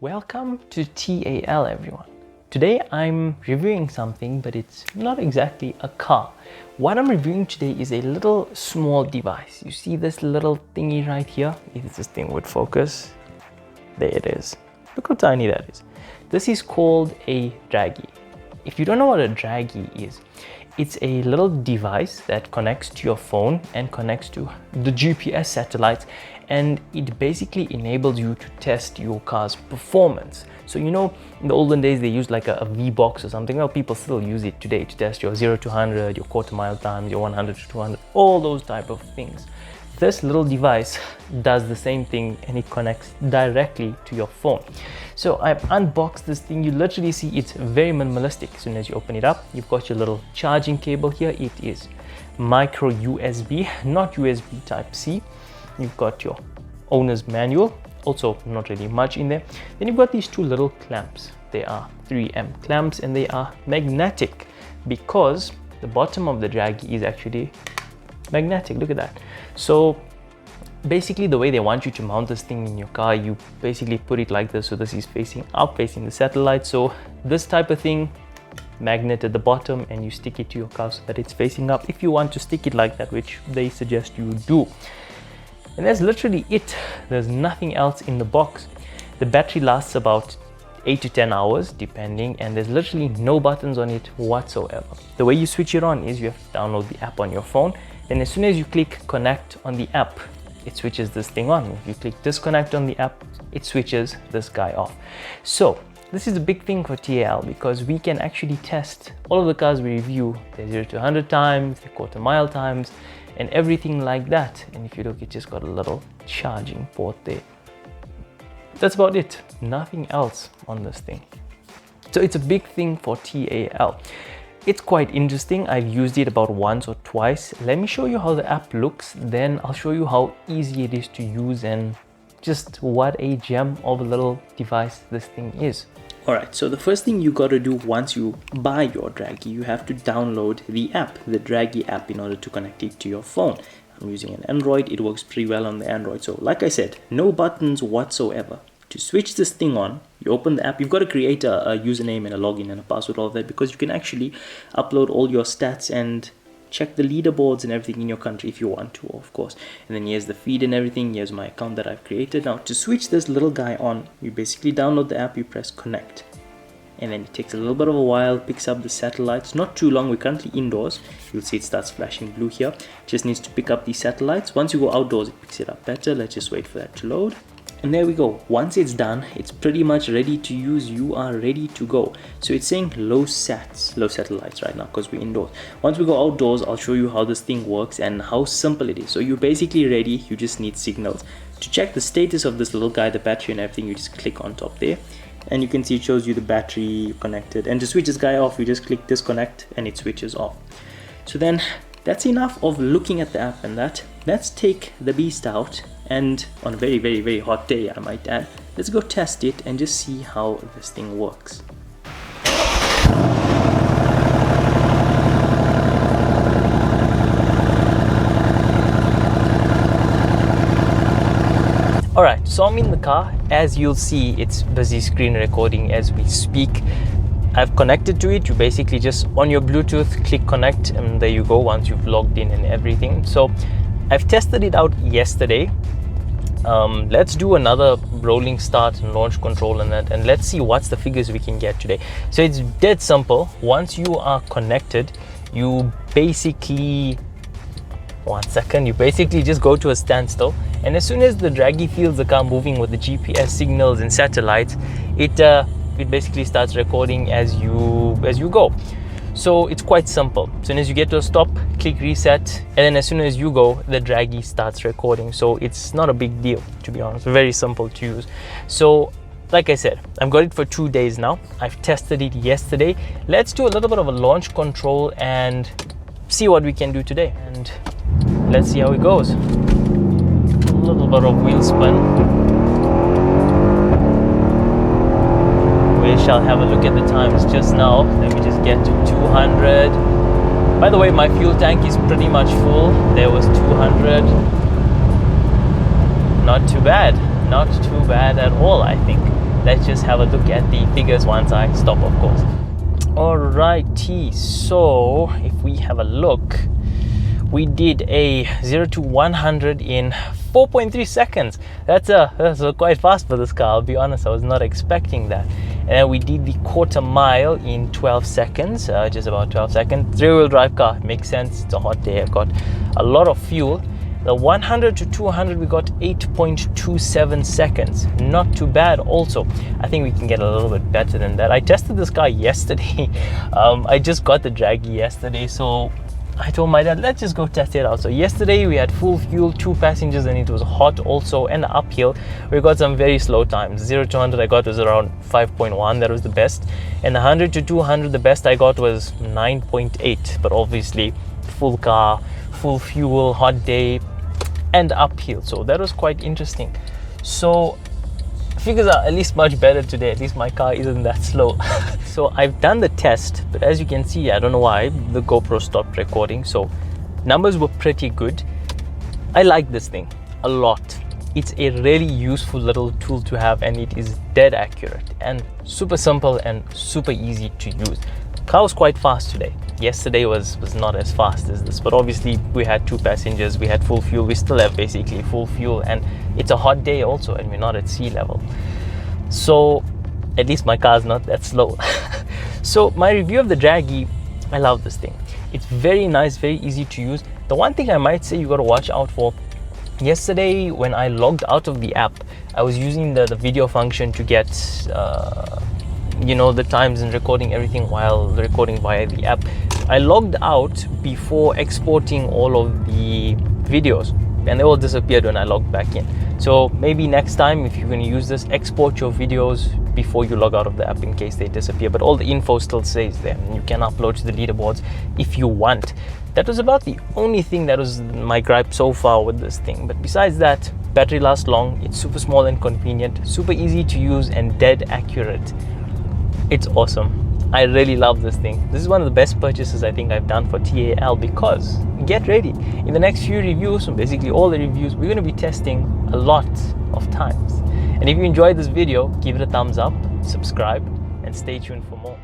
Welcome to TAL everyone. Today I'm reviewing something, but it's not exactly a car. What I'm reviewing today is a little small device. You see this little thingy right here? If this thing would focus, there it is. Look how tiny that is. This is called a Dragy. If you don't know what a Dragy is, it's a little device that connects to your phone and connects to the GPS satellites, and it basically enables you to test your car's performance. So you know, in the olden days they used like a V-box or something. Well, people still use it today to test your 0 to 100, your quarter mile times, your 100 to 200, all those type of things. This little device does the same thing, and it connects directly to your phone. So I've unboxed this thing. You literally see it's very minimalistic. As soon as you open it up, you've got your little charging cable here. It is micro USB, not USB type C. You've got your owner's manual, also not really much in there. Then you've got these two little clamps. They are 3M clamps, and they are magnetic because the bottom of the Dragy is actually magnetic. Look at that. So basically the way they want you to mount this thing in your car, you basically put it like this. So this is facing up, facing the satellite. So this type of thing, magnet at the bottom, and you stick it to your car so that it's facing up if you want to stick it like that, which they suggest you do. And that's literally it. There's nothing else in the box. The battery lasts about 8 to 10 hours depending, and there's literally no buttons on it whatsoever. The way you switch it on is you have to download the app on your phone, and as soon as you click connect on the app, it switches this thing on. If you click disconnect on the app, it switches this guy off. So this is a big thing for TAL because we can actually test all of the cars we review, their 0 to 100 times, their quarter mile times, and everything like that. And if you look, it just got a little charging port there. That's about it. Nothing else on this thing. So it's a big thing for TAL. It's quite interesting. I've used it about once or twice. Let me show you how the app looks, then I'll show you how easy it is to use and just what a gem of a little device this thing is. Alright, so the first thing you got to do once you buy your Dragy, you have to download the app, the Dragy app, in order to connect it to your phone. I'm using an Android. It works pretty well on the Android. So like I said, no buttons whatsoever. To switch this thing on, you open the app. You've got to create a username and a login and a password, all of that, because you can actually upload all your stats and check the leaderboards and everything in your country if you want to, of course. And then here's the feed and everything. Here's my account that I've created. Now to switch this little guy on, you basically download the app, you press connect, and then it takes a little bit of a while, picks up the satellites. Not too long. We're currently indoors. You'll see it starts flashing blue here. Just needs to pick up these satellites. Once you go outdoors, it picks it up better. Let's just wait for that to load. And there we go. Once it's done, it's pretty much ready to use. You are ready to go. So it's saying low satellites right now because we're indoors. Once we go outdoors, I'll show you how this thing works and how simple it is. So you're basically ready. You just need signals. To check the status of this little guy, the battery and everything, you just click on top there, and you can see it shows you the battery connected. And to switch this guy off, you just click disconnect and it switches off. So then that's enough of looking at the app and that. Let's take the beast out, and on a very, very, very hot day, I might add, let's go test it and just see how this thing works. Alright, so I'm in the car. As you'll see, it's busy screen recording as we speak. I've connected to it. You basically just on your Bluetooth click connect, and there you go once you've logged in and everything. So I've tested it out yesterday. Let's do another rolling start and launch control and that, and let's see what's the figures we can get today. So it's dead simple. Once you are connected, you basically just go to a standstill, and as soon as the Dragy feels the car moving with the GPS signals and satellites, it basically starts recording as you go. So it's quite simple. As soon as you get to a stop, click reset, and then as soon as you go, the Dragy starts recording. So it's not a big deal, to be honest. Very simple to use. So like I said, I've got it for 2 days now. I've tested it yesterday. Let's do a little bit of a launch control and see what we can do today, and let's see how it goes. A little bit of wheel spin. We shall have a look at the times just now. Let me just get to 200. By the way, my fuel tank is pretty much full. There was 200. Not too bad. Not too bad at all, I think. let's just have a look at the figures once I stop, of course. Alrighty, so if we have a look, we did a 0 to 100 in 4.3 seconds. That's quite fast for this car, I'll be honest. I was not expecting that. And then we did the quarter mile in 12 seconds, just about 12 seconds. 3-wheel drive car, makes sense. It's a hot day, I've got a lot of fuel. The 100 to 200 we got 8.27 seconds. Not too bad also. I think we can get a little bit better than that. I tested this car yesterday. I just got the Dragy yesterday, so I told my dad, let's just go test it out. So yesterday we had full fuel, 2 passengers, and it was hot also, and uphill. We got some very slow times. 0 to 100 I got was around 5.1, that was the best. And 100 to 200 the best I got was 9.8, but obviously full car, full fuel, hot day, and uphill. So that was quite interesting. So figures are at least much better today. At least my car isn't that slow. So I've done the test, but as you can see, I don't know why the GoPro stopped recording. So numbers were pretty good. I like this thing a lot. It's a really useful little tool to have, and it is dead accurate and super simple and super easy to use. Car was quite fast today. Yesterday was not as fast as this, but obviously we had 2 passengers, we had full fuel, we still have basically full fuel, and it's a hot day also, and we're not at sea level. So at least my car's not that slow. So my review of the Dragy, I love this thing. It's very nice, very easy to use. The one thing I might say you got to watch out for, yesterday when I logged out of the app, I was using the video function to get you know, the times and recording everything while recording via the app. I logged out before exporting all of the videos, and they all disappeared when I logged back in. So maybe next time, if you're going to use this, export your videos before you log out of the app in case they disappear, but all the info still stays there, and you can upload to the leaderboards if you want. That was about the only thing that was my gripe so far with this thing. But besides that, battery lasts long, it's super small and convenient, super easy to use, and dead accurate. It's awesome. I really love this thing. This is one of the best purchases I think I've done for TAL, because get ready. In the next few reviews, so basically all the reviews, we're going to be testing a lot of times. And if you enjoyed this video, give it a thumbs up, subscribe, and stay tuned for more.